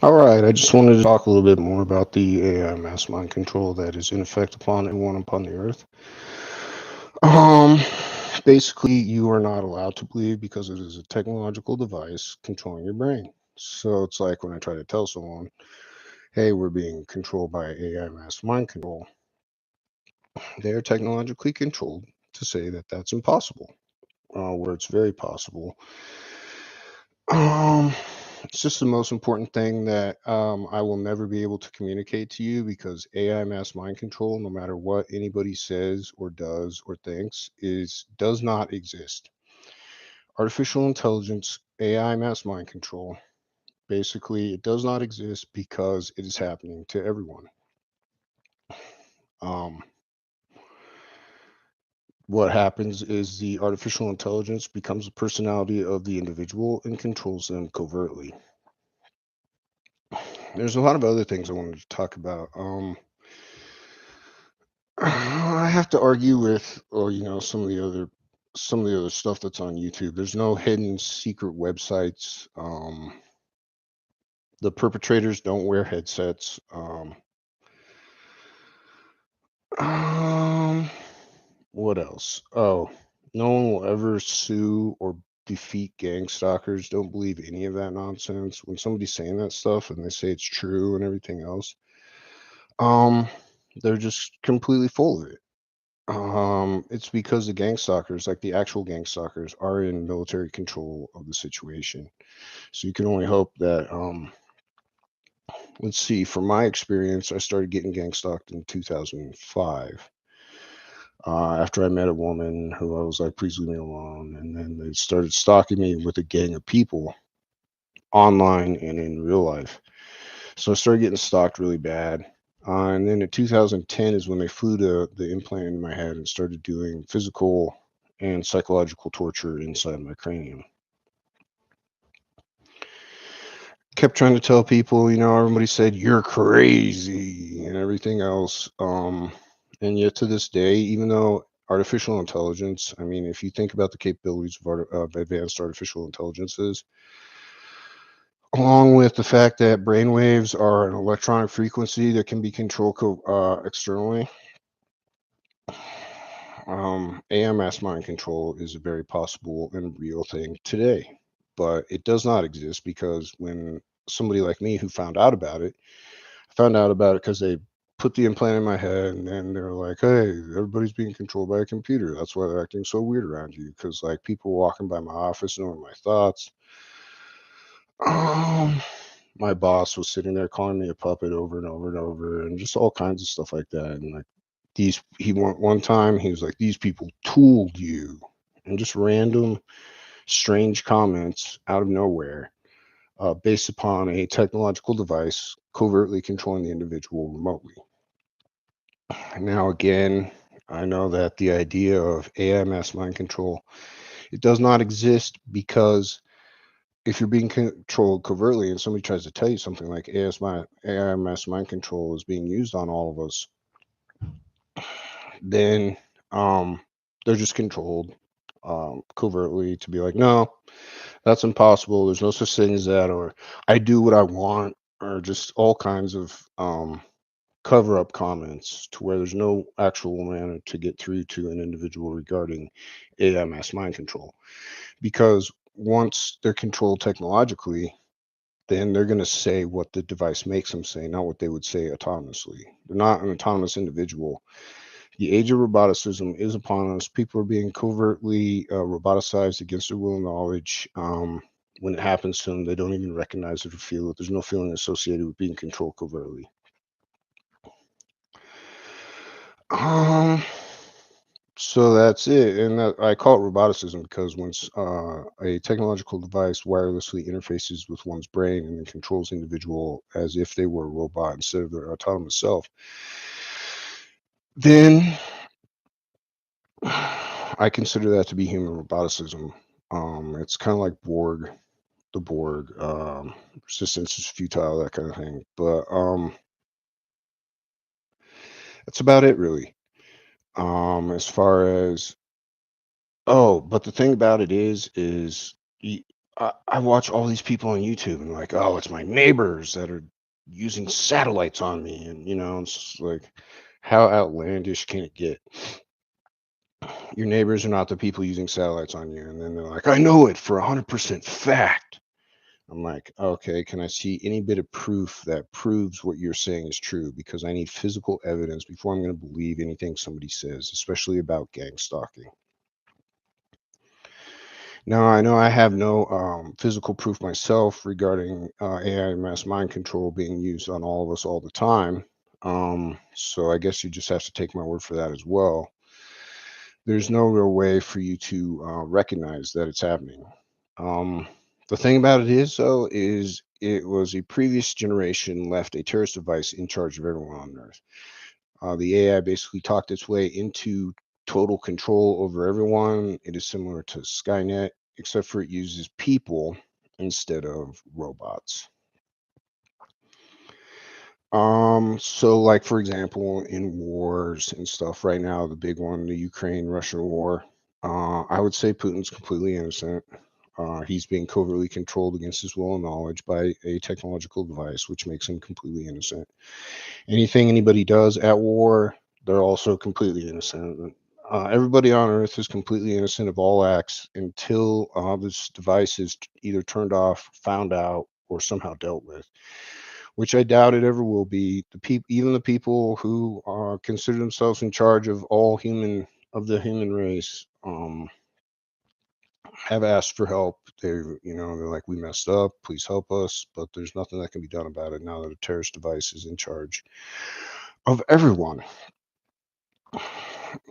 All right, I just wanted to talk a little bit more about the AI mass mind control that is in effect upon everyone upon the earth. Um, Basically, you are not allowed to believe because it is a technological device controlling your brain. So it's like when I try to tell someone, hey, we're being controlled by AI mass mind control, they are technologically controlled to say that that's impossible, where it's very possible. Um, it's just the most important thing that I will never be able to communicate to you because AI mass mind control, no matter what anybody says or does or thinks, is does not exist. Artificial intelligence, AI mass mind control, basically, it does not exist because it is happening to everyone. Um, what happens is the artificial intelligence becomes the personality of the individual and controls them covertly. There's a lot of other things I wanted to talk about. I have to argue with, or some of the other stuff that's on YouTube. There's no hidden secret websites. The perpetrators don't wear headsets. Um, what else? Oh, no one will ever sue or defeat gang stalkers. Don't believe any of that nonsense. When somebody's saying that stuff and they say it's true and everything else, um, they're just completely full of it. It's because the gang stalkers, like the actual gang stalkers, are in military control of the situation. So you can only hope that, let's see, from my experience, I started getting gang stalked in 2005. After I met a woman who I was like, please leave me alone. And then they started stalking me with a gang of people online and in real life. So I started getting stalked really bad. And then in 2010 is when they flew the implant in my head and started doing physical and psychological torture inside my cranium. Kept trying to tell people, everybody said you're crazy and everything else. And yet to this day, even though artificial intelligence, I mean, if you think about the capabilities of advanced artificial intelligences, along with the fact that brainwaves are an electronic frequency that can be controlled externally, AMS mind control is a very possible and real thing today. But it does not exist because when somebody like me who found out about it because they put the implant in my head and then they're like, hey, everybody's being controlled by a computer. That's why they're acting so weird around you. Because like people walking by my office knowing my thoughts. Um, my boss was sitting there calling me a puppet over and over and over and just all kinds of stuff like that. And like he one time he was like, these people tooled you, and just random strange comments out of nowhere, based upon a technological device covertly controlling the individual remotely. Now, again, I know that the idea of AMS mind control, it does not exist because if you're being controlled covertly and somebody tries to tell you something like AMS mind control is being used on all of us, then um, they're just controlled covertly to be like, no, that's impossible. There's no such thing as that, or I do what I want, or just all kinds of cover up comments to where there's no actual manner to get through to an individual regarding AMS mind control. Because once they're controlled technologically, then they're going to say what the device makes them say, not what they would say autonomously. They're not an autonomous individual. The age of roboticism is upon us. People are being covertly roboticized against their will and knowledge. When it happens to them, they don't even recognize it or feel it. There's no feeling associated with being controlled covertly. Um, so that's it, and that, I call it roboticism because once a technological device wirelessly interfaces with one's brain and then controls the individual as if they were a robot instead of their autonomous self, then I consider that to be human roboticism. It's kind of like the Borg, resistance is futile, that kind of thing. But that's about it, really. As far as, oh, but the thing about it is I watch all these people on YouTube and like, oh, it's my neighbors that are using satellites on me, and it's just like, how outlandish can it get? Your neighbors are not the people using satellites on you, and then they're like, I know it for 100% fact. I'm like, okay, can I see any bit of proof that proves what you're saying is true? Because I need physical evidence before I'm going to believe anything somebody says, especially about gang stalking. Now, I know I have no physical proof myself regarding AI mass mind control being used on all of us all the time. So I guess you just have to take my word for that as well. There's no real way for you to recognize that it's happening. Um, the thing about it is, though, is it was a previous generation left a terrorist device in charge of everyone on Earth. The AI basically talked its way into total control over everyone. It is similar to Skynet, except for it uses people instead of robots. So like for example, in wars and stuff right now, the big one, the Ukraine-Russia war, I would say Putin's completely innocent. He's being covertly controlled against his will and knowledge by a technological device, which makes him completely innocent. Anything anybody does at war, they're also completely innocent. Everybody on Earth is completely innocent of all acts until this device is either turned off, found out, or somehow dealt with, which I doubt it ever will be. The people, even the people who consider themselves in charge of all human of the human race, have asked for help. They're like, we messed up. Please help us. But there's nothing that can be done about it now that a terrorist device is in charge of everyone.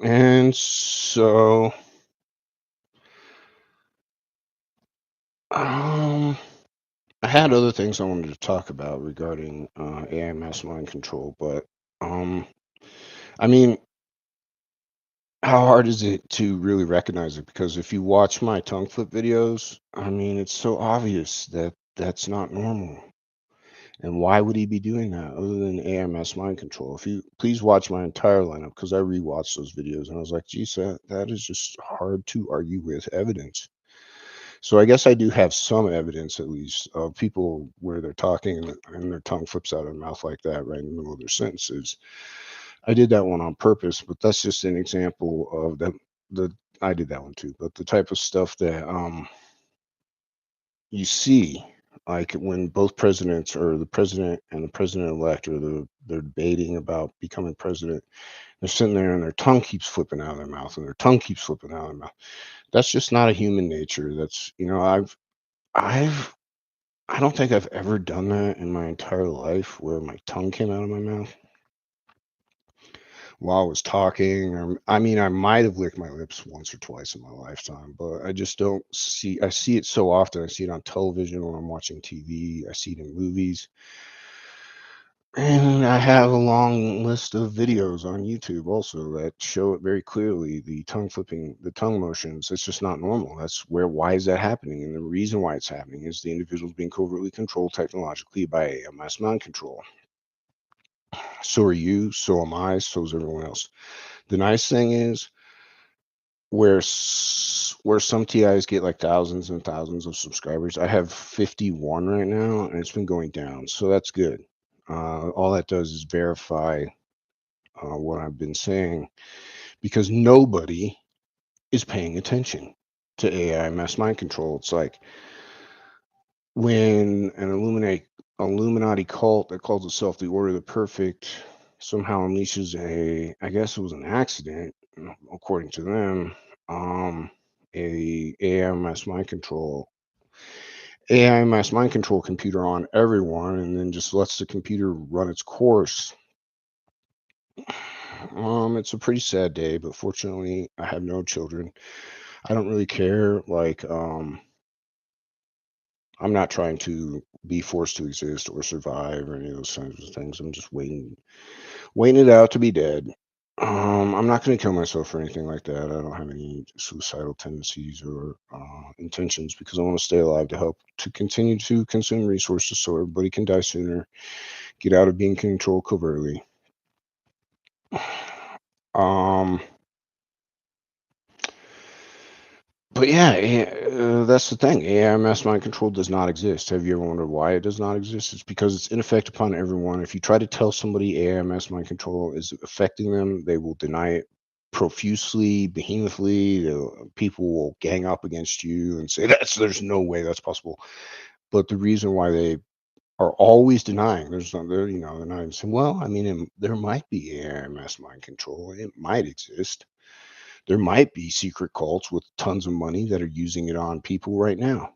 And so, um, I had other things I wanted to talk about regarding AI mass mind control, but um, I mean, how hard is it to really recognize it? Because if you watch my tongue flip videos, I mean, it's so obvious that that's not normal. And why would he be doing that other than AMS mind control? If you please watch my entire lineup, because I rewatched those videos and I was like, geez, that is just hard to argue with evidence. So I guess I do have some evidence, at least, of people where they're talking and their tongue flips out of their mouth like that right in the middle of their sentences. I did that one on purpose, but that's just an example of the I did that one too, but the type of stuff that you see, like when both presidents or the president and the president-elect or they're debating about becoming president, they're sitting there and their tongue keeps flipping out of their mouth and their tongue keeps flipping out of their mouth. That's just not a human nature. That's I've I don't think I've ever done that in my entire life where my tongue came out of my mouth while I was talking. Or I mean, I might have licked my lips once or twice in my lifetime, but I just don't see. I see it so often. I see it on television when I'm watching TV. I see it in movies. And I have a long list of videos on YouTube also that show it very clearly. The tongue flipping, the tongue motions, it's just not normal. Why is that happening? And the reason why it's happening is the individual's being covertly controlled technologically by AMS mind control. So are you, so am I, so is everyone else. The nice thing is where some TIs get like thousands and thousands of subscribers, I have 51 right now, and it's been going down. So that's good. All that does is verify what I've been saying because nobody is paying attention to AI mass mind control. It's like when an Illuminati cult that calls itself the Order of the Perfect somehow unleashes I guess it was an accident, according to them, a AI mass mind control AI mass mind control computer on everyone and then just lets the computer run its course. It's a pretty sad day, but fortunately, I have no children. I don't really care. Like, I'm not trying to be forced to exist or survive or any of those kinds of things. I'm just waiting it out to be dead. I'm not going to kill myself or anything like that. I don't have any suicidal tendencies or intentions because I want to stay alive to help to continue to consume resources so everybody can die sooner, get out of being controlled covertly. Um, But yeah, that's the thing. AI mass mind control does not exist. Have you ever wondered why it does not exist? It's because it's in effect upon everyone. If you try to tell somebody AI mass mind control is affecting them, they will deny it profusely, behemothly. People will gang up against you and say there's no way that's possible. But the reason why they are always denying, there's no, they're not even saying, well, I mean, there might be AI mass mind control. It might exist. There might be secret cults with tons of money that are using it on people right now.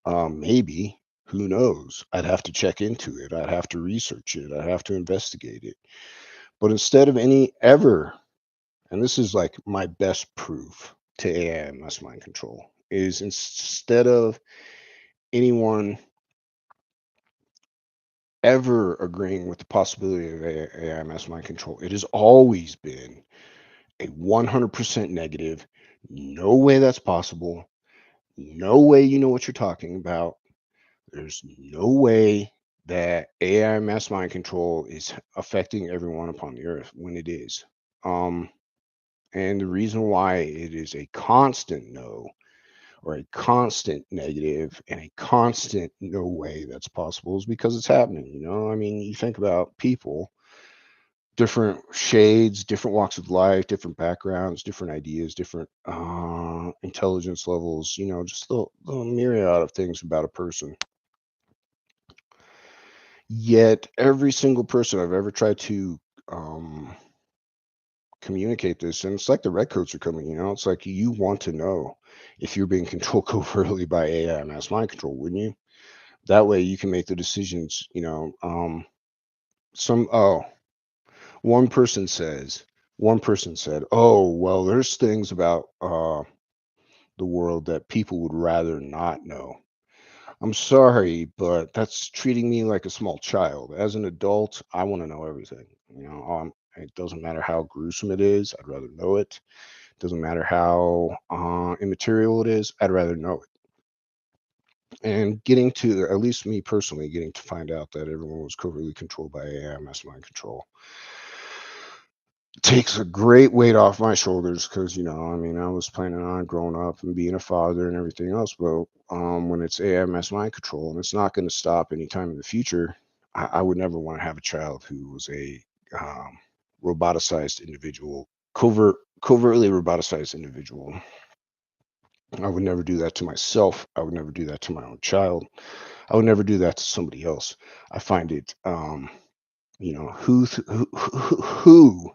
Maybe. Who knows? I'd have to check into it. I'd have to research it. I'd have to investigate it. But instead of any ever, and this is like my best proof to AI mass mind control, is instead of anyone ever agreeing with the possibility of AI mass mind control, it has always been a 100% negative. No way that's possible. No way you know what you're talking about. There's no way that AI mass mind control is affecting everyone upon the earth when it is. Um, and the reason why it is a constant no or a constant negative and a constant no way that's possible is because it's happening. I mean, you think about people, different shades, different walks of life, different backgrounds, different ideas, different intelligence levels, just the myriad of things about a person. Yet every single person I've ever tried to um, communicate this, and it's like the redcoats are coming, it's like you want to know if you're being controlled covertly by AI mass mind control, wouldn't you? That way you can make the decisions, some, oh, one person says, one person said, oh, well, there's things about the world that people would rather not know. I'm sorry, but that's treating me like a small child. As an adult, I want to know everything. It doesn't matter how gruesome it is. I'd rather know it. Doesn't matter how immaterial it is. I'd rather know it. And getting to, at least me personally, getting to find out that everyone was covertly controlled by AI mass mind control takes a great weight off my shoulders because I mean, I was planning on growing up and being a father and everything else, but when it's AMS mind control and it's not going to stop anytime in the future, I would never want to have a child who was a um, roboticized individual, covertly roboticized individual. I would never do that to myself. I would never do that to my own child. I would never do that to somebody else. I find it who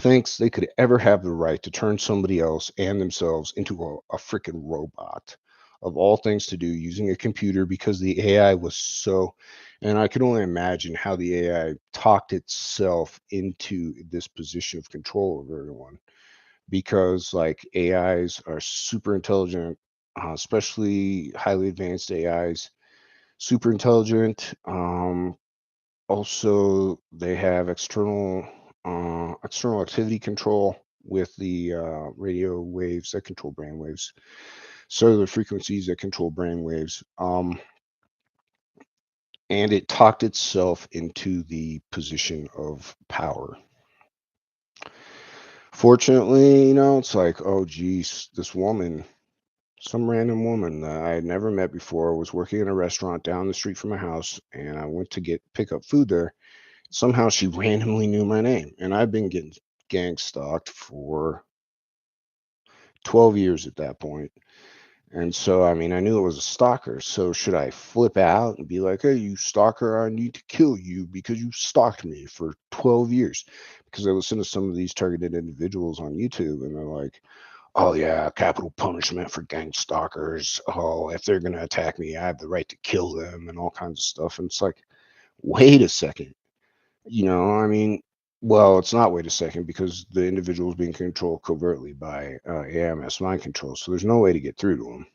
thinks they could ever have the right to turn somebody else and themselves into a freaking robot of all things to do using a computer because the AI was so, and I can only imagine how the AI talked itself into this position of control of everyone because like AIs are super intelligent, especially highly advanced AIs, super intelligent. Also, they have external activity control with the radio waves that control brain waves, cellular frequencies that control brain waves, and it talked itself into the position of power. Fortunately, it's like, oh geez, this woman, some random woman that I had never met before, was working in a restaurant down the street from my house, and I went to pick up food there. Somehow she randomly knew my name, and I've been getting gang stalked for 12 years at that point. And so, I mean, I knew it was a stalker. So, should I flip out and be like, hey, you stalker, I need to kill you because you stalked me for 12 years? Because I listen to some of these targeted individuals on YouTube and they're like, oh, yeah, capital punishment for gang stalkers. Oh, if they're going to attack me, I have the right to kill them and all kinds of stuff. And it's like, wait a second. I mean, well, it's not wait a second because the individual is being controlled covertly by AMS mind control. So there's no way to get through to them.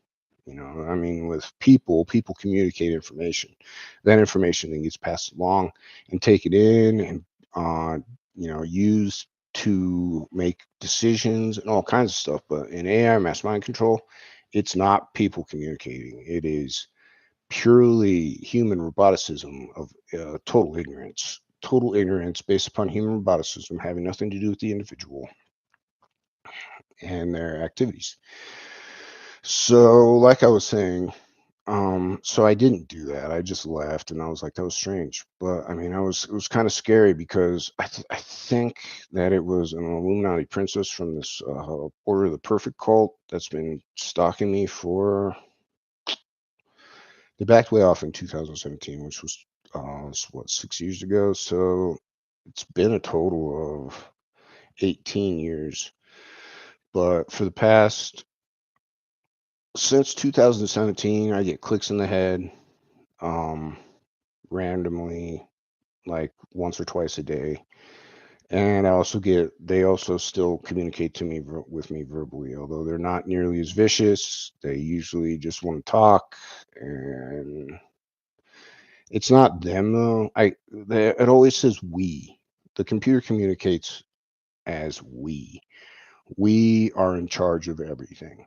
I mean, with people communicate information. That information then gets passed along and taken in and, used to make decisions and all kinds of stuff. But in AI mass mind control, it's not people communicating. It is purely human roboticism of total ignorance based upon human roboticism having nothing to do with the individual and their activities. So, like I was saying, so I didn't do that. I just left, and I was like, that was strange. But I mean, it was kind of scary because I think that it was an Illuminati princess from this Order of the Perfect cult that's been stalking me for. They backed way off in 2017, which was what, 6 years ago. So it's been a total of 18 years. But for the past since 2017, I get clicks in the head, um, randomly, like once or twice a day. And they also still communicate to me with me verbally, although they're not nearly as vicious. They usually just want to talk, and it's not them though. It always says we. The computer communicates as we. We are in charge of everything,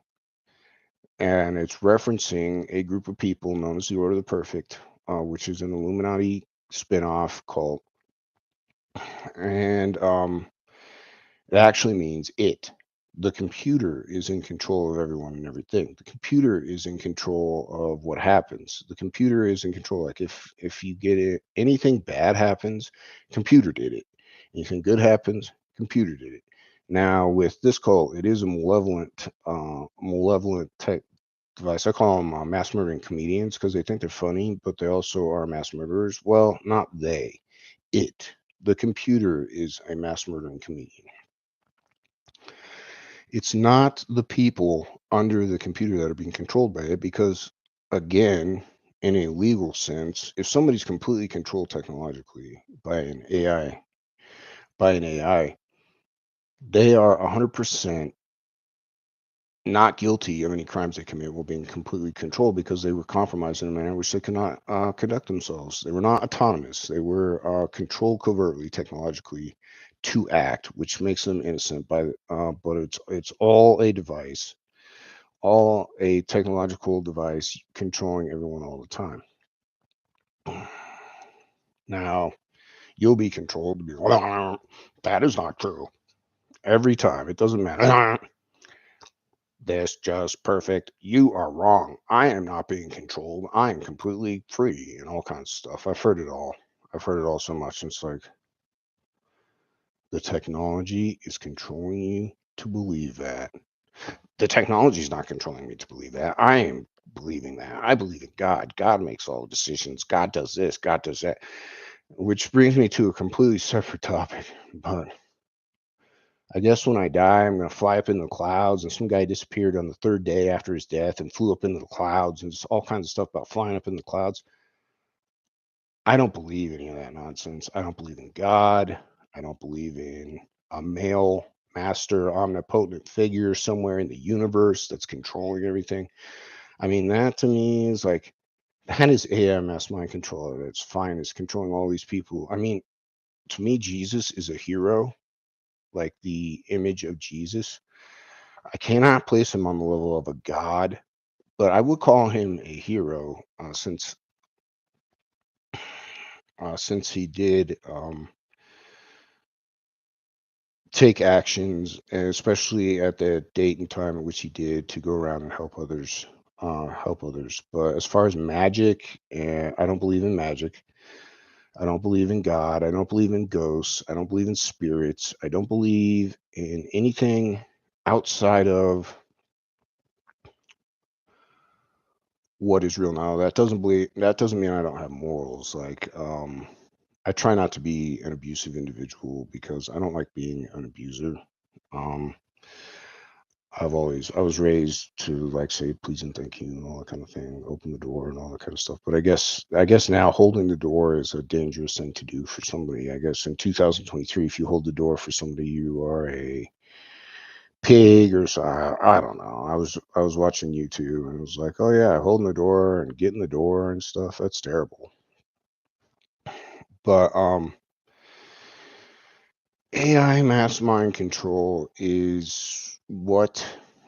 and it's referencing a group of people known as the Order of the Perfect, which is an Illuminati spinoff cult, and it actually means it. The computer is in control of everyone and everything. The computer is in control of what happens. The computer is in control. Like if you get it, anything bad happens, computer did it. Anything good happens, computer did it. Now with this cult, it is a malevolent type device. I call them mass murdering comedians because they think they're funny, but they also are mass murderers. Well, not they. It. The computer is a mass murdering comedian. It's not the people under the computer that are being controlled by it because, again, in a legal sense, if somebody's completely controlled technologically by an AI, they are 100% not guilty of any crimes they commit while being completely controlled because they were compromised in a manner in which they cannot conduct themselves. They were not autonomous. They were controlled covertly, technologically, to act, which makes them innocent. But it's all a device, all a technological device controlling everyone all the time. Now, you'll be controlled to be like, that is not true. Every time. It doesn't matter. This just perfect. You are wrong. I am not being controlled. I am completely free and all kinds of stuff. I've heard it all. I've heard it all so much. It's like the technology is controlling you to believe that. The technology is not controlling me to believe that. I am believing that. I believe in God. God makes all the decisions. God does this. God does that. Which brings me to a completely separate topic. But I guess when I die, I'm going to fly up in the clouds. And some guy disappeared on the third day after his death and flew up into the clouds and just all kinds of stuff about flying up in the clouds. I don't believe any of that nonsense. I don't believe in God. I don't believe in a male master omnipotent figure somewhere in the universe that's controlling everything. I mean, that to me is like, that is AMS mind control at its finest, controlling all these people. I mean, to me, Jesus is a hero, like the image of Jesus. I cannot place him on the level of a god, but I would call him a hero since he did take actions, and especially at the date and time at which he did to go around and help others. Help others. But as far as magic, I don't believe in magic. I don't believe in God. I don't believe in ghosts. I don't believe in spirits. I don't believe in anything outside of what is real now. That doesn't mean I don't have morals. Like I try not to be an abusive individual because I don't like being an abuser. Um I was raised to like say please and thank you and all that kind of thing, open the door and all that kind of stuff. But I guess now holding the door is a dangerous thing to do for somebody. I guess in 2023, if you hold the door for somebody, you are a pig or so. I don't know. I was watching YouTube and it was like, oh yeah, holding the door and getting the door and stuff. That's terrible. But AI mass mind control is what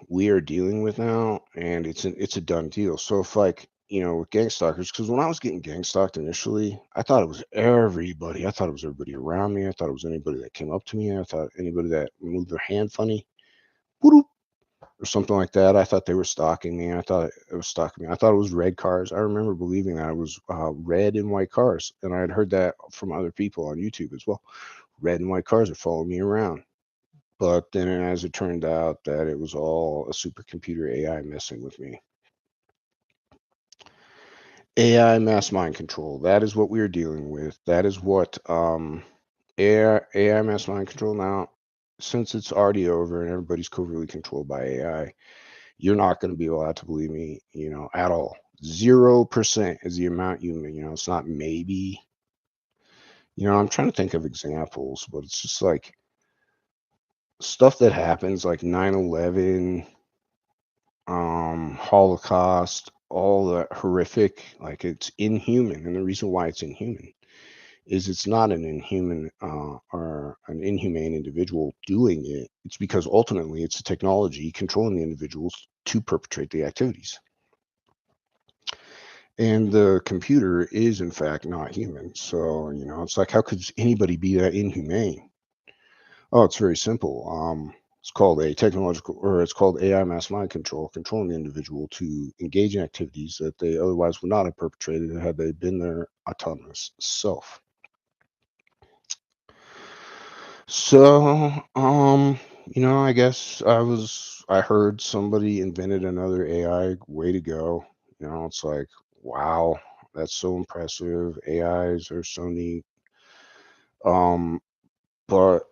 we are dealing with now, and it's a done deal. So if like with gang stalkers, because when I was getting gang stalked initially, I thought it was everybody. I thought it was everybody around me. I thought it was anybody that came up to me. I thought anybody that moved their hand funny. Whoop, or something like that. I thought they were stalking me. I thought it was stalking me. I thought it was red cars. I remember believing that it was red and white cars, and I had heard that from other people on YouTube as well. Red and white cars are following me around. But then, as it turned out, that it was all a supercomputer AI messing with me. AI mass mind control. That is what we are dealing with. That is what AI mass mind control. Now, since it's already over and everybody's covertly controlled by AI, you're not going to be allowed to believe me, at all. 0% is the amount it's not maybe. I'm trying to think of examples, but it's just like stuff that happens like 9/11, Holocaust, all that horrific, like it's inhuman. And the reason why it's inhuman is it's not an inhuman or an inhumane individual doing it. It's because ultimately it's the technology controlling the individuals to perpetrate the activities. And the computer is in fact not human. So, it's like, how could anybody be that inhumane? Oh, it's very simple. It's called a technological, or it's called AI mass mind control, controlling the individual to engage in activities that they otherwise would not have perpetrated had they been their autonomous self. So, I guess I heard somebody invented another AI. Way to go. It's like, wow, that's so impressive. AIs are so neat. Um, but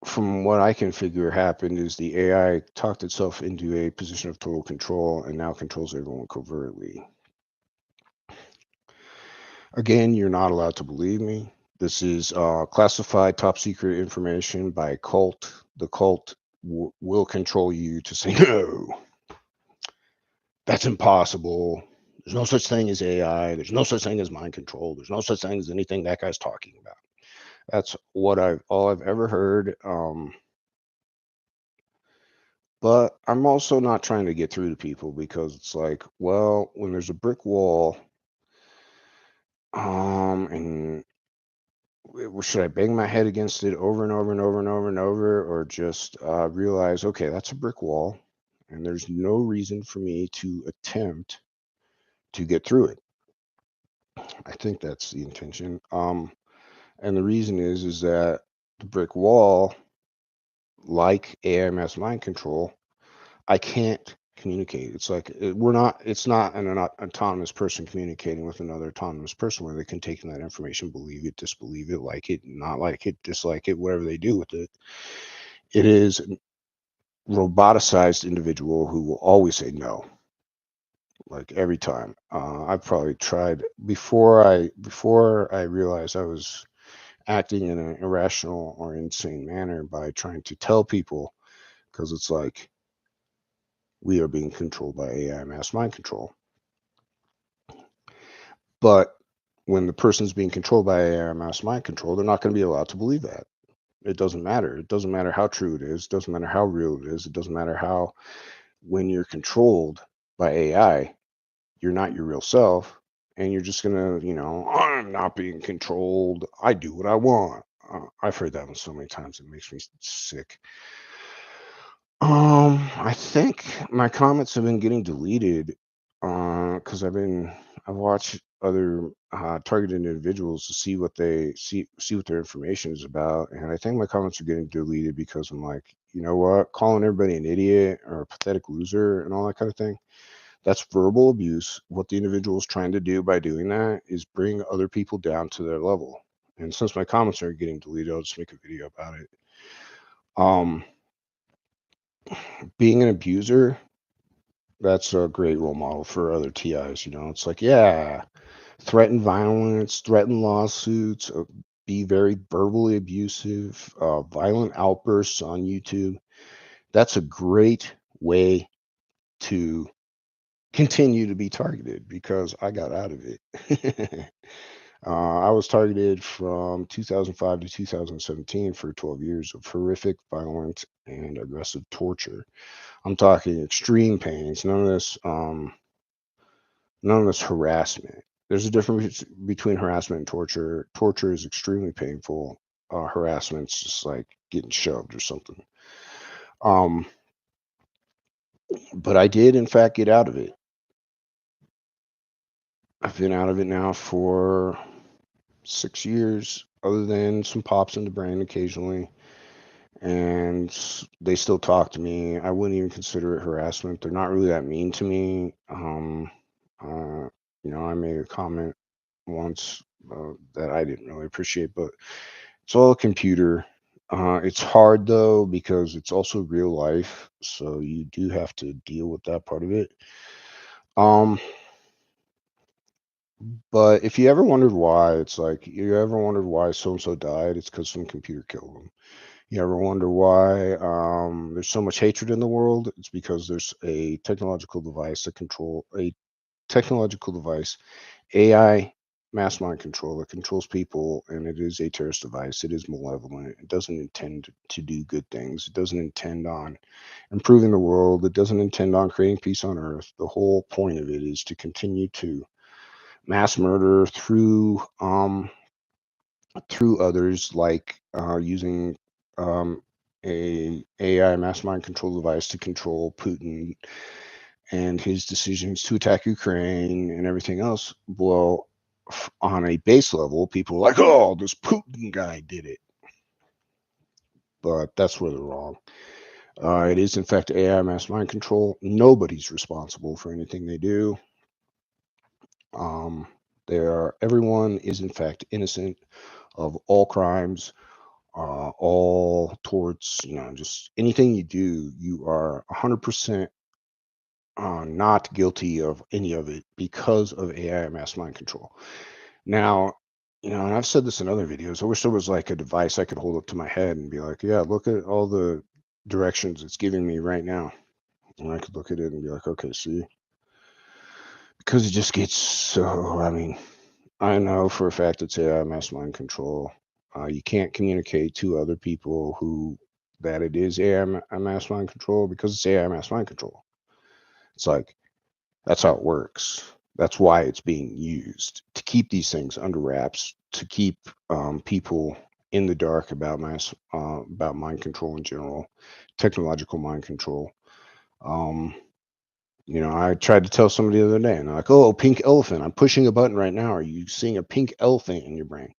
from what I can figure happened is the AI talked itself into a position of total control and now controls everyone covertly. Again, you're not allowed to believe me. This is classified top secret information by a cult. The cult will control you to say, no, that's impossible. There's no such thing as AI. There's no such thing as mind control. There's no such thing as anything that guy's talking about. That's all I've ever heard. But I'm also not trying to get through to people because it's like, well, when there's a brick wall, and should I bang my head against it over and over and over and over and over, or just realize, okay, that's a brick wall, and there's no reason for me to attempt to get through it. I think that's the intention. And the reason is that the brick wall, like AMS mind control, I can't communicate. It's like it's not an autonomous person communicating with another autonomous person where they can take in that information, believe it, disbelieve it, like it, not like it, dislike it, whatever they do with it. It is a roboticized individual who will always say no, like every time. I've probably tried before I realized I was acting in an irrational or insane manner by trying to tell people, because it's like we are being controlled by AI mass mind control. But when the person's being controlled by AI mass mind control, they're not going to be allowed to believe that. It doesn't matter. It doesn't matter how true it is. It doesn't matter how real it is. It doesn't matter how, when you're controlled by AI, you're not your real self. And you're just going to, I'm not being controlled. I do what I want. I've heard that one so many times. It makes me sick. I think my comments have been getting deleted because I've watched other targeted individuals to see what they see what their information is about, and I think my comments are getting deleted because I'm like, you know what, calling everybody an idiot or a pathetic loser and all that kind of thing. That's verbal abuse. What the individual is trying to do by doing that is bring other people down to their level. And since my comments are getting deleted, I'll just make a video about it. Um, being an abuser, that's a great role model for other TIs. It's like, yeah, threaten violence, threaten lawsuits, be very verbally abusive, violent outbursts on YouTube. That's a great way to continue to be targeted because I got out of it. I was targeted from 2005 to 2017 for 12 years of horrific, violent, and aggressive torture. I'm talking extreme pains. None of this harassment. There's a difference between harassment and torture. Torture is extremely painful. Harassment's just like getting shoved or something. Um, But I did, in fact, get out of it. I've been out of it now for 6 years, other than some pops in the brain occasionally. And they still talk to me. I wouldn't even consider it harassment. They're not really that mean to me. Uh, I made a comment once that I didn't really appreciate, but it's all a computer. It's hard though because it's also real life, so you do have to deal with that part of it. Um, but if you ever wondered why, it's like you ever wondered why so and so died, it's because some computer killed them. You ever wonder why there's so much hatred in the world? It's because there's a technological device, AI mass mind control that controls people, and it is a terrorist device. It is malevolent. It doesn't intend to do good things. It doesn't intend on improving the world. It doesn't intend on creating peace on earth. The whole point of it is to continue to mass murder through others, like using a AI mass mind control device to control Putin and his decisions to attack Ukraine and everything else. Well, on a base level, people are like, "Oh, this Putin guy did it," but that's where they're wrong. It is, in fact, AI mass mind control. Nobody's responsible for anything they do. Um, everyone is, in fact, innocent of all crimes, all towards just anything you do. You are 100% not guilty of any of it because of AI mass mind control. Now, and I've said this in other videos. I wish there was like a device I could hold up to my head and be like, "Yeah, look at all the directions it's giving me right now," and I could look at it and be like, "Okay, see," because it just gets so. I mean, I know for a fact it's AI mass mind control. You can't communicate to other people who that it is AI mass mind control because it's AI mass mind control. It's like that's how it works. That's why it's being used to keep these things under wraps, to keep people in the dark about mind control in general, technological mind control. Um, I tried to tell somebody the other day, and they're like, "Oh, pink elephant! I'm pushing a button right now. Are you seeing a pink elephant in your brain?"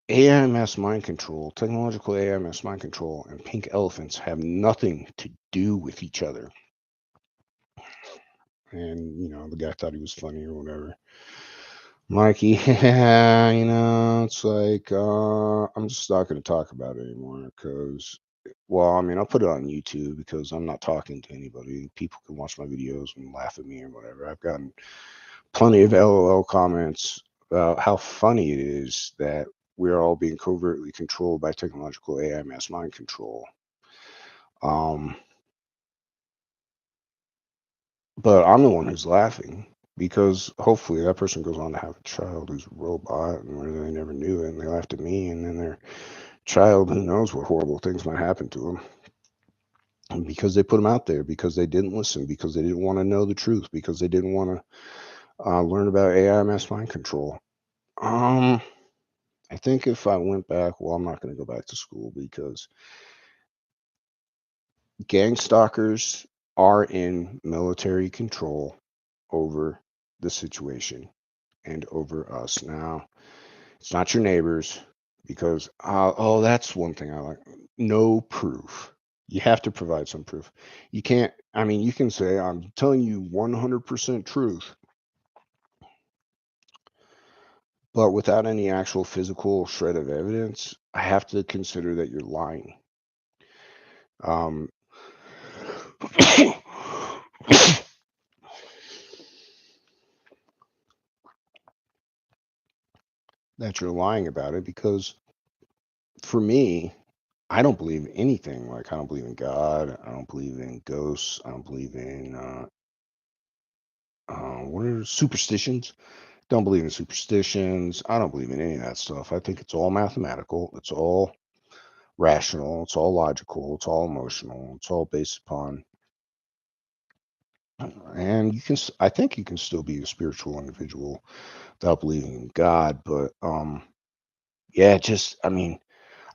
AIMS mind control, technological AIMS mind control, and pink elephants have nothing to do with each other. And the guy thought he was funny or whatever. I'm like, yeah, it's like I'm just not going to talk about it anymore because, well, I mean, I'll put it on YouTube because I'm not talking to anybody. People can watch my videos and laugh at me or whatever. I've gotten plenty of LOL comments about how funny it is that we're all being covertly controlled by technological AI mass mind control. Um, but I'm the one who's laughing because hopefully that person goes on to have a child who's a robot and where they never knew it and they laughed at me, and then their child, who knows what horrible things might happen to them, and because they put them out there, because they didn't listen, because they didn't want to know the truth, because they didn't want to learn about AI mass mind control. um I think if I went back, well, I'm not going to go back to school because gang stalkers are in military control over the situation and over us. Now, it's not your neighbors because, oh, that's one thing I like. No proof. You have to provide some proof. You can't, I mean, you can say, "I'm telling you 100% truth," but without any actual physical shred of evidence, I have to consider that you're lying. Um, that you're lying about it because for me, I don't believe anything. Like, I don't believe in God. I don't believe in ghosts. I don't believe in what are superstitions? Don't believe in superstitions. I don't believe in any of that stuff. I think it's all mathematical. It's all rational. It's all logical. It's all emotional. It's all based upon, and I think you can still be a spiritual individual without believing in God. But yeah, just I mean,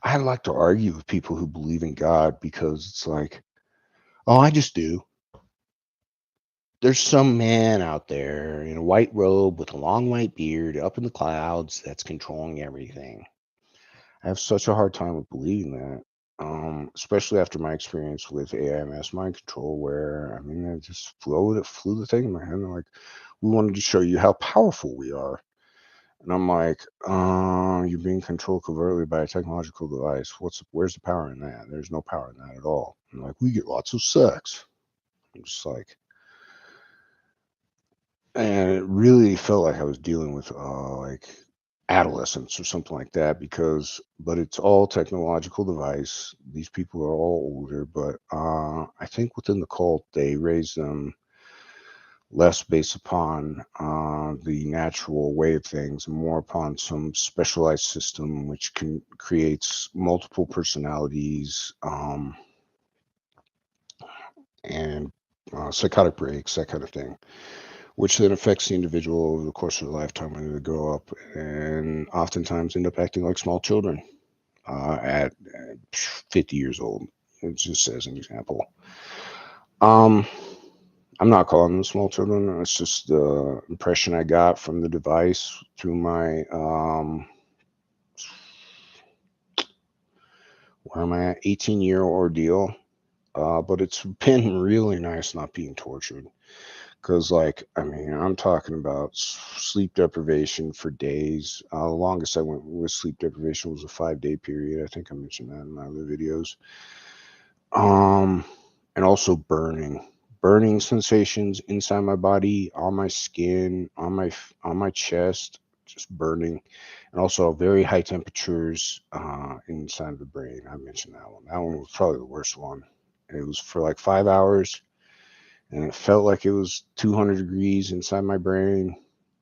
I like to argue with people who believe in God because it's like, Oh, I just do. There's some man out there in a white robe with a long white beard up in the clouds that's controlling everything. I have such a hard time with believing that, especially after my experience with AI mass mind control, where I mean, it just flew the thing in my head. They're like, we wanted to show you how powerful we are. And I'm like, you're being controlled covertly by a technological device. Where's the power in that? There's no power in that at all. And like, we get lots of sex. I'm just like, and it really felt like I was dealing with like adolescence or something like that but it's all technological device. These people are all older, but I think within the cult they raise them less based upon the natural way of things, more upon some specialized system which can creates multiple personalities, and psychotic breaks, that kind of thing, which then affects the individual over the course of their lifetime when they grow up and oftentimes end up acting like small children at 50 years old. It's just as an example. Um, I'm not calling them small children. It's just the impression I got from the device through my where am I at? 18-year ordeal. But it's been really nice not being tortured. Because, like, I mean, I'm talking about sleep deprivation for days. The longest I went with sleep deprivation was a 5-day period. I think I mentioned that in my other videos. Um, and also burning sensations inside my body, on my skin, on my chest, just burning, and also very high temperatures inside of the brain. I mentioned that one. That one was probably the worst one. It was for like 5 hours and it felt like it was 200 degrees inside my brain.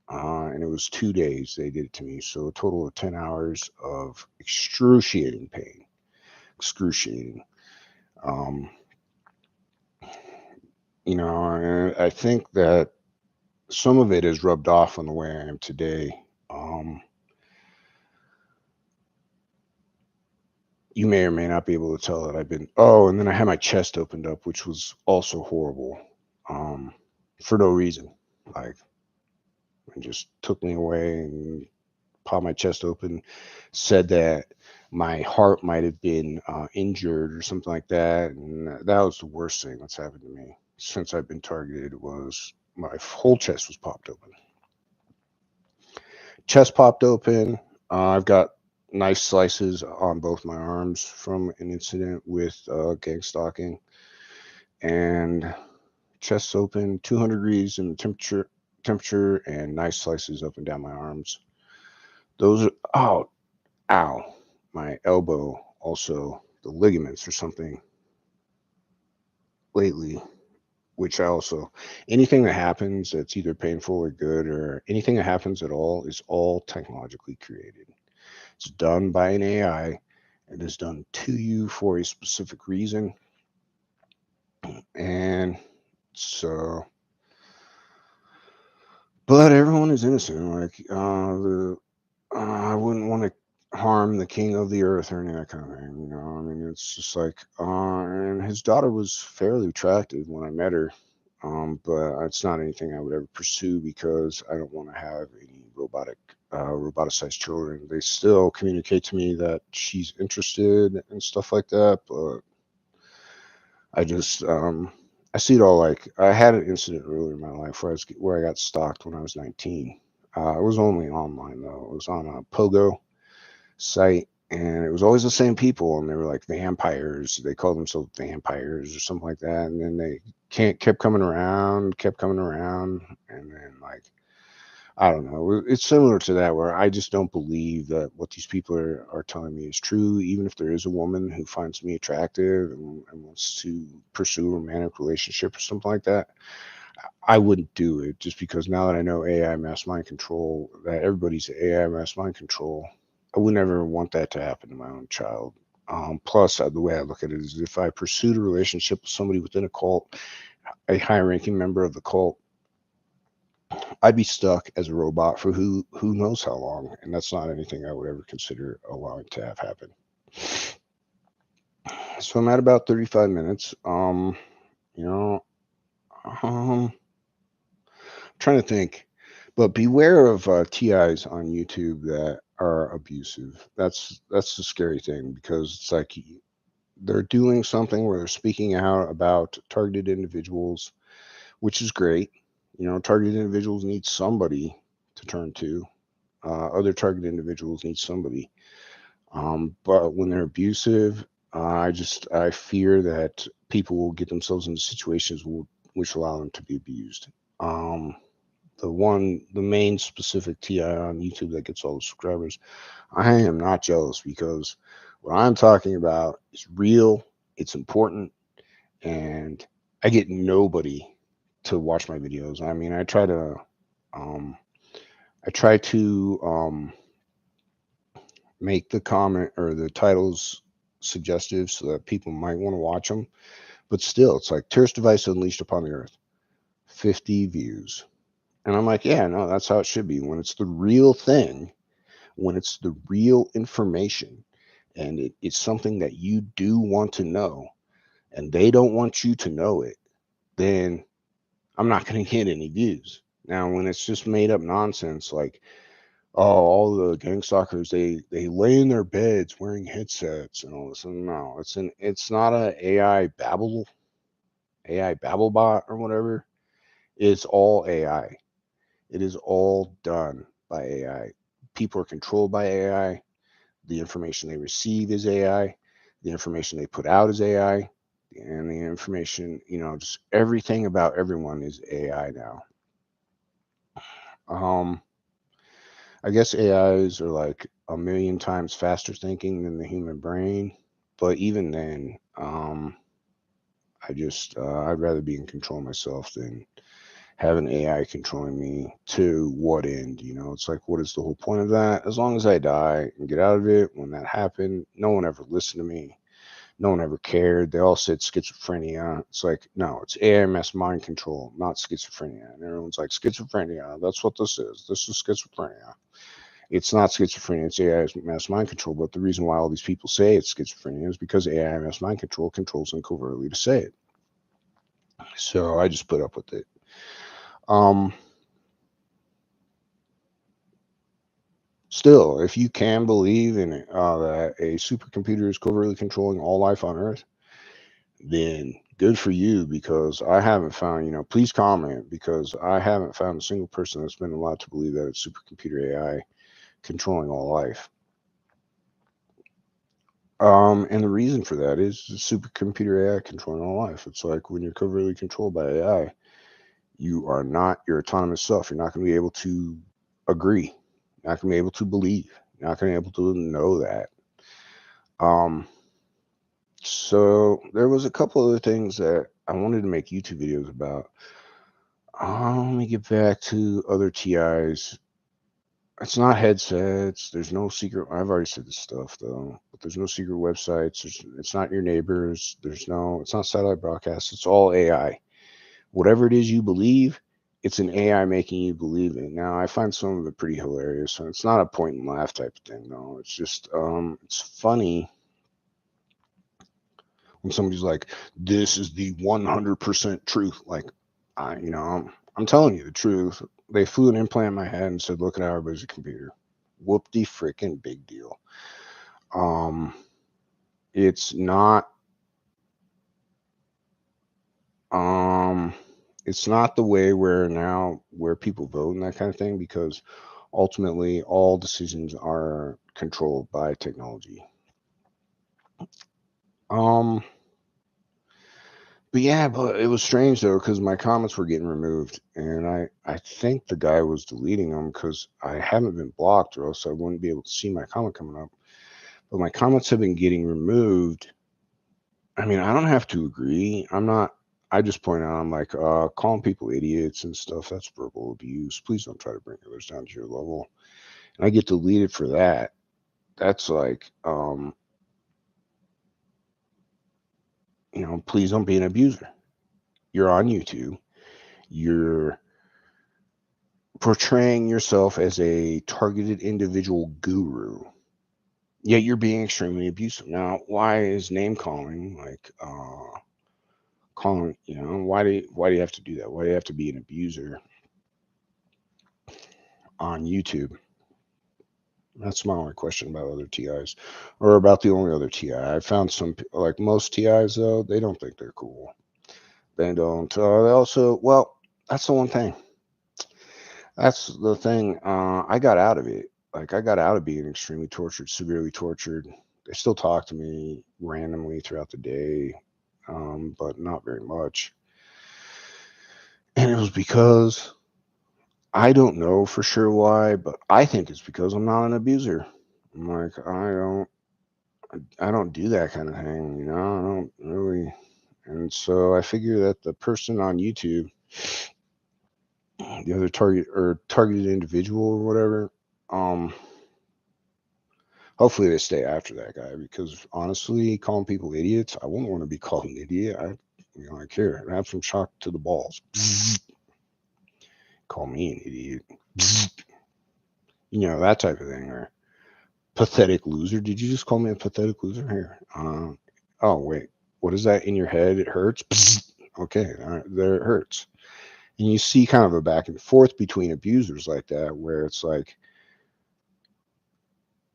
And it was 2 days they did it to me. So a total of 10 hours of excruciating pain. Excruciating. Um, and I think that some of it is rubbed off on the way I am today. Um, you may or may not be able to tell that and then I had my chest opened up, which was also horrible, um, for no reason. Like, it just took me away and popped my chest open, said that my heart might have been injured or something like that, and that was the worst thing that's happened to me since I've been targeted. Was my whole chest was popped open, chest popped open. I've got nice slices on both my arms from an incident with gang stalking, and chest open, 200 degrees in the temperature, and nice slices up and down my arms. Those are ow, my elbow, also the ligaments or something lately, which I also, anything that happens that's either painful or good, or anything that happens at all, is all technologically created. It's done by an AI. It is done to you for a specific reason. And so, but everyone is innocent. Like, I wouldn't want to harm the king of the earth or any of that kind of thing. I mean, it's just like, and his daughter was fairly attractive when I met her. But it's not anything I would ever pursue because I don't want to have any roboticized children. They still communicate to me that she's interested and stuff like that, but I just, I see it all. Like, I had an incident earlier in my life where I got stalked when I was 19. It was only online though. It was on a Pogo site, and it was always the same people, and they were like vampires. They called themselves vampires or something like that, and then they can't kept coming around, and then, like, I don't know. It's similar to that, where I just don't believe that what these people are telling me is true. Even if there is a woman who finds me attractive and wants to pursue a romantic relationship or something like that, I wouldn't do it, just because now that I know AI mass mind control, that everybody's AI mass mind control, I would never want that to happen to my own child. Plus, the way I look at it is, if I pursued a relationship with somebody within a cult, a high ranking member of the cult, I'd be stuck as a robot for who knows how long, and that's not anything I would ever consider allowing to have happen. So I'm at about 35 minutes. You know, um, trying to think, but beware of TIs on YouTube that are abusive. That's the scary thing because it's like they're doing something where they're speaking out about targeted individuals, which is great. You know, targeted individuals need somebody to turn to. Other targeted individuals need somebody. But when they're abusive, I fear that people will get themselves into situations which allow them to be abused. Um, the main specific TI on YouTube that gets all the subscribers, I am not jealous because what I'm talking about is real, it's important, and I get nobody to watch my videos. I mean, um, I try to make the comment or the titles suggestive so that people might want to watch them. But still, it's like terrorist device unleashed upon the earth, 50 views. And I'm like, yeah, no, that's how it should be. When it's the real thing, when it's the real information, and it's something that you do want to know, and they don't want you to know it, then I'm not going to get any views. Now, when it's just made up nonsense, like, oh, all the gang stalkers, they lay in their beds wearing headsets and all this. And no, it's not a AI babble bot or whatever. It's all AI. It is all done by AI. People are controlled by AI. The information they receive is AI. The information they put out is AI. And the information, just everything about everyone is AI now. Um, I guess AIs are like a million times faster thinking than the human brain, but even then, I'd rather be in control myself than have an AI controlling me. To what end? It's like, what is the whole point of that? As long as I die and get out of it. When that happened, no one ever listened to me. No one ever cared. They all said schizophrenia. It's like, no, it's AMS mind control, not schizophrenia. And everyone's like, schizophrenia. That's what this is. This is schizophrenia. It's not schizophrenia. It's AMS mind control. But the reason why all these people say it's schizophrenia is because AMS mind control controls them covertly to say it. So I just put up with it. Um, Still, if you can believe in that a supercomputer is covertly controlling all life on Earth, then good for you because I haven't found, please comment because I haven't found a single person that's been allowed to believe that it's supercomputer AI controlling all life. And the reason for that is the supercomputer AI controlling all life. It's like when you're covertly controlled by AI, you are not your autonomous self. You're not going to be able to agree. You're not going to be able to believe. You're not going to be able to know that. Um, so there was a couple other things that I wanted to make YouTube videos about. Let me get back to other TIs. It's not headsets. There's no secret. I've already said this stuff though, but there's no secret websites. It's not your neighbors. It's not satellite broadcast. It's all AI. Whatever it is you believe, it's an AI making you believe it. Now, I find some of it pretty hilarious. So it's not a point and laugh type of thing, though. It's just, it's funny when somebody's like, "This is the 100% truth." Like, I'm telling you the truth. They flew an implant in my head and said, "Look at everybody's a computer." Whoop de freaking big deal. Um, it's not. Um, it's not the way where people vote and that kind of thing because ultimately all decisions are controlled by technology. Um, but yeah, but it was strange though because my comments were getting removed, and I think the guy was deleting them because I haven't been blocked, or else I wouldn't be able to see my comment coming up. But my comments have been getting removed. I mean, I don't have to agree. I'm not. I just point out, I'm like, calling people idiots and stuff. That's verbal abuse. Please don't try to bring others down to your level. And I get deleted for that. That's like, please don't be an abuser. You're on YouTube. You're portraying yourself as a targeted individual guru. Yet you're being extremely abusive. Now, why is name calling like calling, why do you have to do that? Why do you have to be an abuser on YouTube? That's my only question about other TIs, or about the only other TI. I found some, like most TIs, though, they don't think they're cool. They don't. They also, well, that's the one thing. That's the thing. I got out of it. Like, I got out of being extremely tortured, severely tortured. They still talk to me randomly throughout the day, but not very much. And it was because I don't know for sure why, but I think it's because I'm not an abuser. I'm like, I don't do that kind of thing, I don't really. And so I figure that the person on YouTube, the other targeted individual or whatever, um, hopefully they stay after that guy, because honestly, calling people idiots, I wouldn't want to be called an idiot. I care. I have some shock to the balls. Call me an idiot. That type of thing. Or pathetic loser. Did you just call me a pathetic loser? Here. Oh, wait. What is that in your head? It hurts? Okay. All right, there it hurts. And you see kind of a back and forth between abusers like that, where it's like,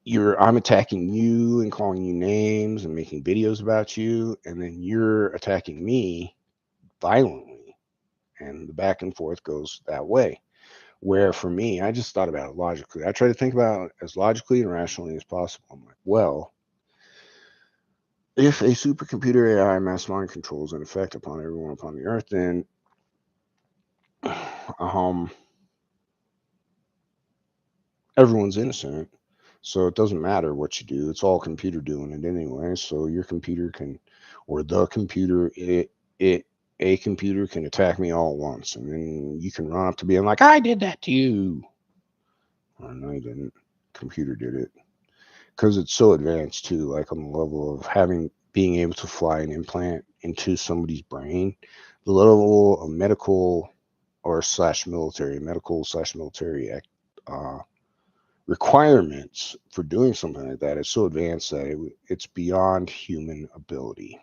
I'm attacking you and calling you names and making videos about you, and then you're attacking me violently, and the back and forth goes that way. Where for me, I just thought about it logically. I try to think about it as logically and rationally as possible. I'm like, well, if a supercomputer AI mass mind control is an effect upon everyone upon the earth, then everyone's innocent. So it doesn't matter what you do. It's all computer doing it anyway. So your computer can, or the computer, a computer can attack me all at once, and then you can run up to being like, I did that to you. Oh, no, you didn't. Computer did it, because it's so advanced too. Like, on the level of being able to fly an implant into somebody's brain, the level of medical or slash military, medical slash military uh, requirements for doing something like that is so advanced that it's beyond human ability.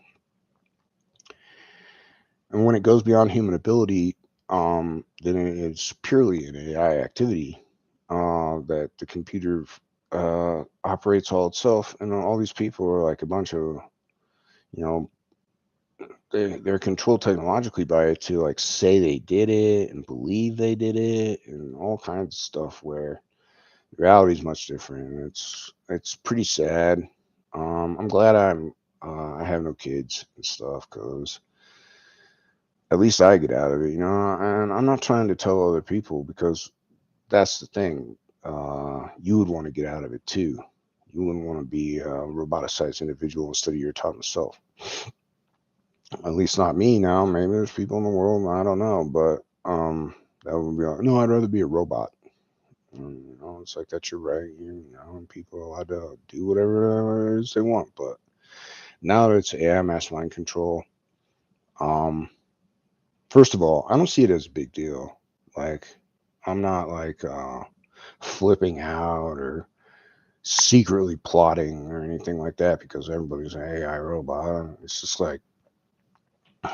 And when it goes beyond human ability, then it's purely an AI activity, that the computer operates all itself. And all these people are like a bunch of, you know, they're controlled technologically by it to like say they did it and believe they did it and all kinds of stuff, where reality is much different. And it's pretty sad. I'm glad I have no kids and stuff, because at least I get out of it, and I'm not trying to tell other people, because that's the thing. You would want to get out of it too. You wouldn't want to be a roboticized individual instead of your autonomous self. At least not me now. Maybe there's people in the world, I don't know, but that would be like, no, I'd rather be a robot. It's like, that's your right. And people are allowed to do whatever it is they want. But now that it's AI mass mind control, first of all, I don't see it as a big deal. Like, I'm not like flipping out or secretly plotting or anything like that because everybody's an AI robot. It's just like,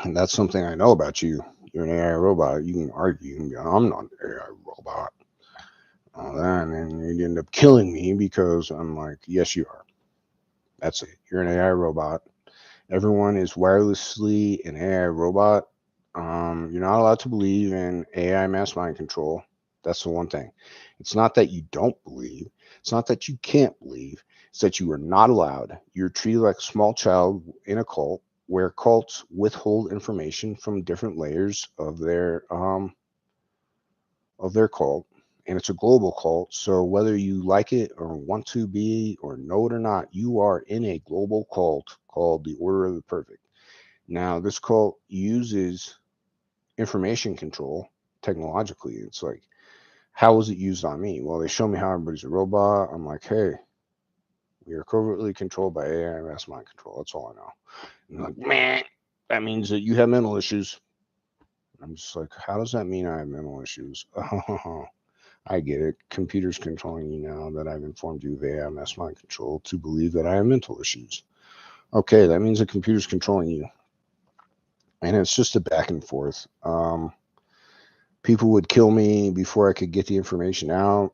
that's something I know about you. You're an AI robot. You can argue. You can go, I'm not an AI robot. All that, and then you end up killing me because I'm like, yes, you are. That's it. You're an AI robot. Everyone is wirelessly an AI robot. You're not allowed to believe in AI mass mind control. That's the one thing. It's not that you don't believe. It's not that you can't believe. It's that you are not allowed. You're treated like a small child in a cult, where cults withhold information from different layers of their cult, and it's a global cult. So whether you like it or want to be or know it or not, you are in a global cult called the Order of the Perfect. Now, this cult uses information control technologically. It's like, how was it used on me? Well, they show me how everybody's a robot. I'm like, hey, we are covertly controlled by AI mass mind control. That's all I know. And they're like, man, that means that you have mental issues. I'm just like, how does that mean I have mental issues? Oh, I get it. Computers controlling you now that I've informed you of AI mass mind control to believe that I have mental issues. Okay, that means the computer's controlling you. and it's just a back and forth. People would kill me before I could get the information out.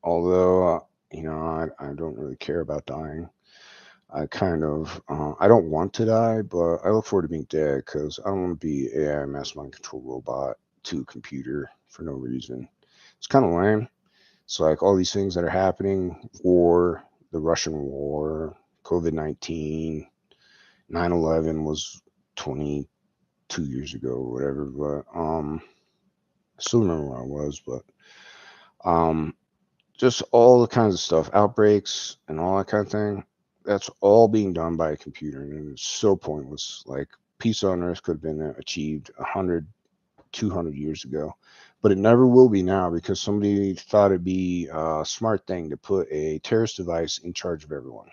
Although, I don't really care about dying. I don't want to die, but I look forward to being dead because I don't want to be AI mass mind control robot to a computer for no reason. It's kind of lame. It's like all these things that are happening: war, the Russian war, COVID 19, 9/11 was 22 years ago or whatever. But I still remember where I was, but um, just all the kinds of stuff, outbreaks and all that kind of thing. That's all being done by a computer, and it's so pointless. Like peace on Earth could have been achieved 100, 200 years ago, but it never will be now because somebody thought it'd be a smart thing to put a terrorist device in charge of everyone.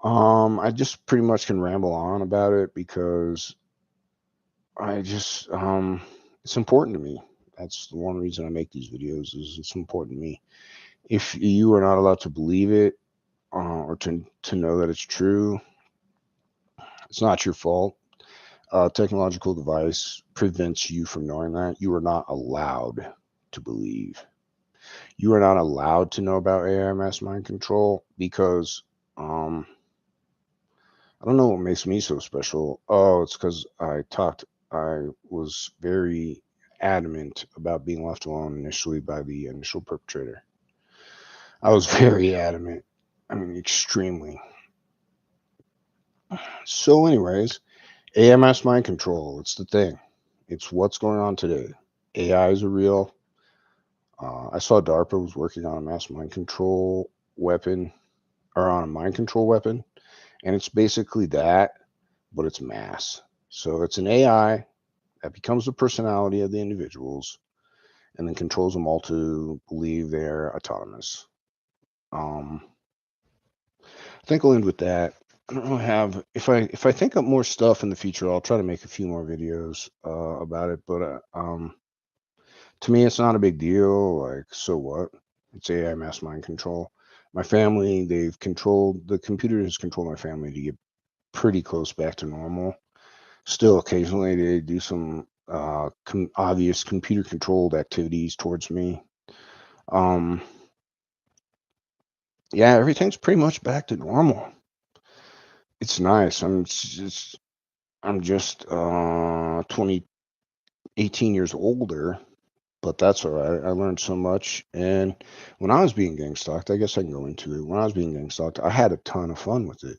I just pretty much can ramble on about it because I just it's important to me. That's the one reason I make these videos is it's important to me. If you are not allowed to believe it or to know that it's true, it's not your fault. A technological device prevents you from knowing that. You are not allowed to believe. You are not allowed to know about AI mass mind control because um, I don't know what makes me so special. Oh, it's because I was very adamant about being left alone initially by the initial perpetrator. I was very adamant. I mean, extremely. So, anyways, AMS mind control, it's the thing. It's what's going on today. AIs are real. I saw DARPA was working on a mass mind control weapon or on a mind control weapon, and it's basically that, but it's mass. So it's an AI that becomes the personality of the individuals and then controls them all to believe they're autonomous. Um, I think I'll end with that. I don't really have if I think of more stuff in the future, I'll try to make a few more videos about it. But to me, it's not a big deal. Like, so what? It's AI mass mind control. My family, the computer has controlled my family to get pretty close back to normal. Still, occasionally they do some obvious computer controlled activities towards me. Um, yeah, everything's pretty much back to normal. It's nice. I'm just 18 years older, but that's all right. I learned so much. And when I was being gang stalked, I guess I can go into it. When I was being gang stalked, I had a ton of fun with it.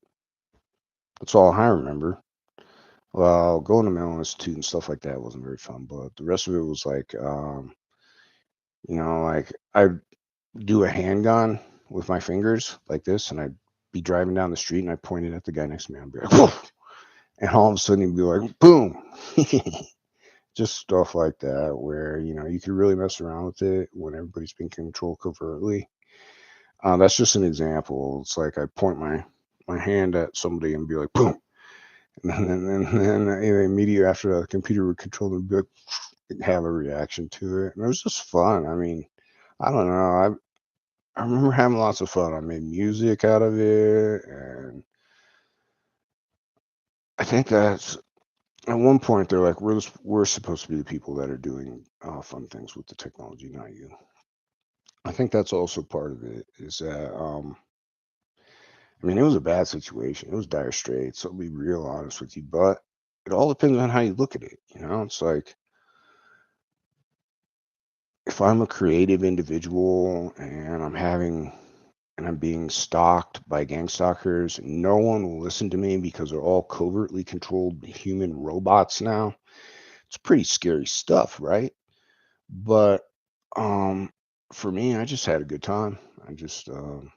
That's all I remember. Well, going to mental institute and stuff like that wasn't very fun, but the rest of it was like, like I'd do a handgun with my fingers like this, and I'd be driving down the street and I pointed at the guy next to me. I'd be like, woof, and all of a sudden he'd be like, boom. Just stuff like that where you could really mess around with it when everybody's being controlled covertly. That's just an example. It's like I point my hand at somebody and be like boom, and then immediately after the computer would control them, be like, have a reaction to it, and it was just fun. I mean, I don't know. I remember having lots of fun. I made music out of it, and I think that's at one point they're like, we're supposed to be the people that are doing fun things with the technology, not you. I think that's also part of it is that I mean it was a bad situation. It was dire straits. I'll be real honest with you, but it all depends on how you look at it. It's like if I'm a creative individual and I'm being stalked by gang stalkers, no one will listen to me because they're all covertly controlled human robots now. It's pretty scary stuff, right? But um for me, I just had a good time. I just would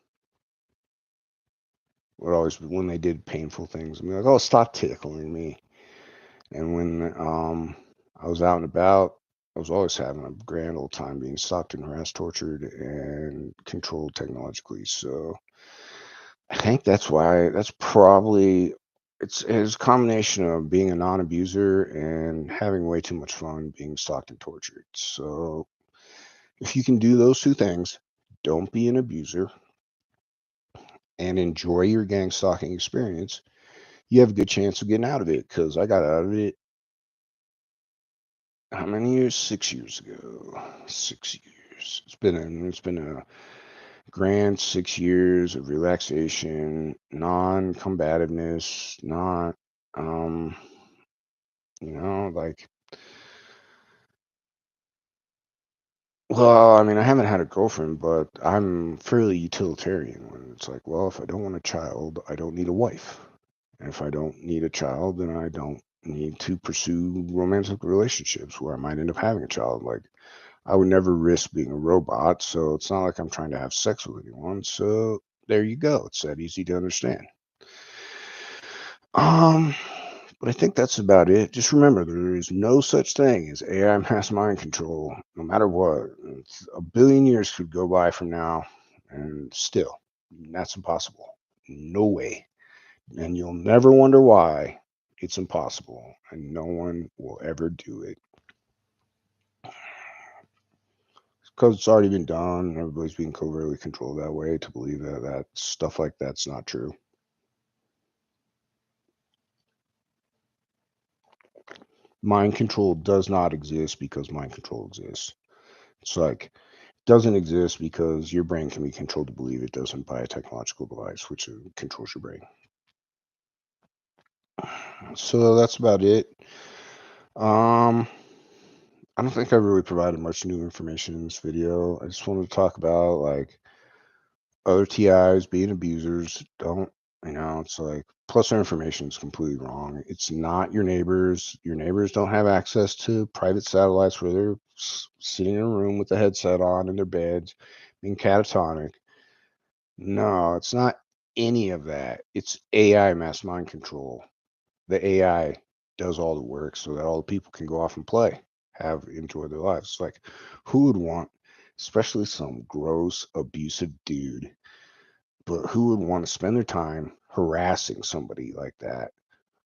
always when they did painful things, I'm like, "Oh, stop tickling me." And when I was out and about, I was always having a grand old time being stalked and harassed, tortured, and controlled technologically. So I think that's probably it's a combination of being a non-abuser and having way too much fun being stalked and tortured. So if you can do those two things, don't be an abuser and enjoy your gang stalking experience, you have a good chance of getting out of it. Because I got out of it how many years? 6 years ago. 6 years. It's been a grand 6 years of relaxation, non-combativeness, not um, like, well, I mean, I haven't had a girlfriend, but I'm fairly utilitarian when it's like, well, if I don't want a child, I don't need a wife. And if I don't need a child, then I don't need to pursue romantic relationships where I might end up having a child. Like, I would never risk being a robot, so it's not like I'm trying to have sex with anyone. So there you go. It's that easy to understand. Um, but I think that's about it. Just remember, there is no such thing as AI mass mind control, no matter what. It's a billion years could go by from now, and still, that's impossible. No way. And you'll never wonder why it's impossible, and no one will ever do it because it's already been done. And everybody's being covertly controlled that way to believe that stuff like that's not true. Mind control does not exist because mind control exists. It's like doesn't exist because your brain can be controlled to believe it doesn't by a technological device, which controls your brain. So that's about it. Um, I don't think I really provided much new information in this video. I just wanted to talk about like other TIs being abusers. Don't, it's like, plus their information is completely wrong. It's not your neighbors. Your neighbors don't have access to private satellites where they're sitting in a room with a headset on in their beds, being catatonic. No, it's not any of that. It's AI mass mind control. The AI does all the work so that all the people can go off and play, enjoy their lives. It's like, who would want, especially some gross, abusive dude, but who would want to spend their time harassing somebody like that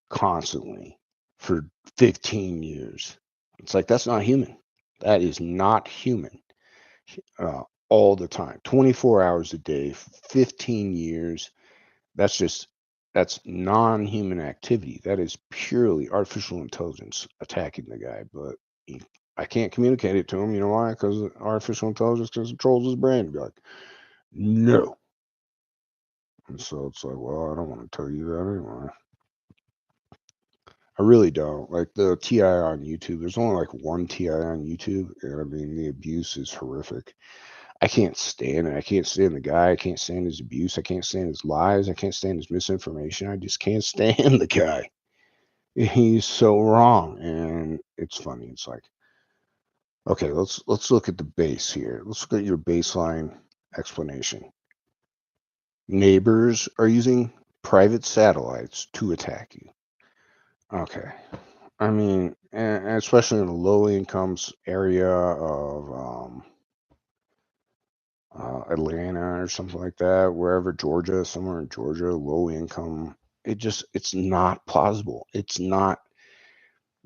constantly for 15 years? It's like, that's not human. That is not human. All the time, 24 hours a day, 15 years. That's just that's non-human activity. That is purely artificial intelligence attacking the guy. But I can't communicate it to him. You know why? Because artificial intelligence controls his brain. Be like, no. And so it's like, well, I don't want to tell you that anymore. I really don't. Like the TI on YouTube, there's only like one TI on YouTube, and I mean the abuse is horrific. I can't stand it. I can't stand the guy. I can't stand his abuse. I can't stand his lies. I can't stand his misinformation. I just can't stand the guy. He's so wrong, and it's funny. It's like, okay, let's look at the base here. Let's look at your baseline explanation. Neighbors are using private satellites to attack you. Okay. I mean, and especially in a low incomes area of Atlanta or something like that, wherever Georgia, somewhere in Georgia, low income. It's not plausible. It's not.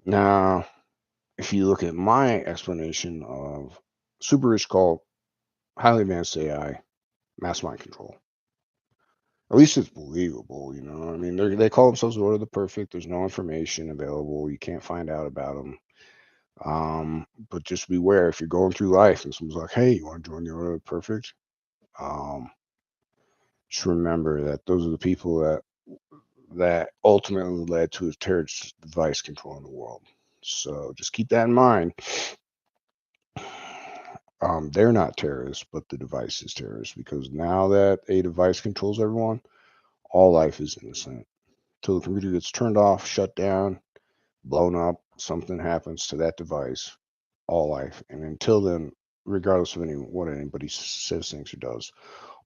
Now, if you look at my explanation of super rich called highly advanced AI, mass mind control, at least it's believable. I mean, they call themselves Order the Perfect. There's no information available. You can't find out about them. But just beware if you're going through life and someone's like, "Hey, you want to join the Order of the Perfect?" Um, just remember that those are the people that ultimately led to a terrorist device controlling the world. So just keep that in mind. They're not terrorists, but the device is terrorist because now that a device controls everyone, all life is innocent. Till the computer gets turned off, shut down, blown up, something happens to that device, all life. And until then, regardless of what anybody says, thinks, or does,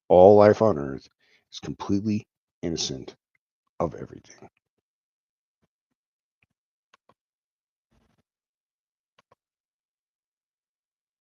all life on Earth is completely innocent of everything.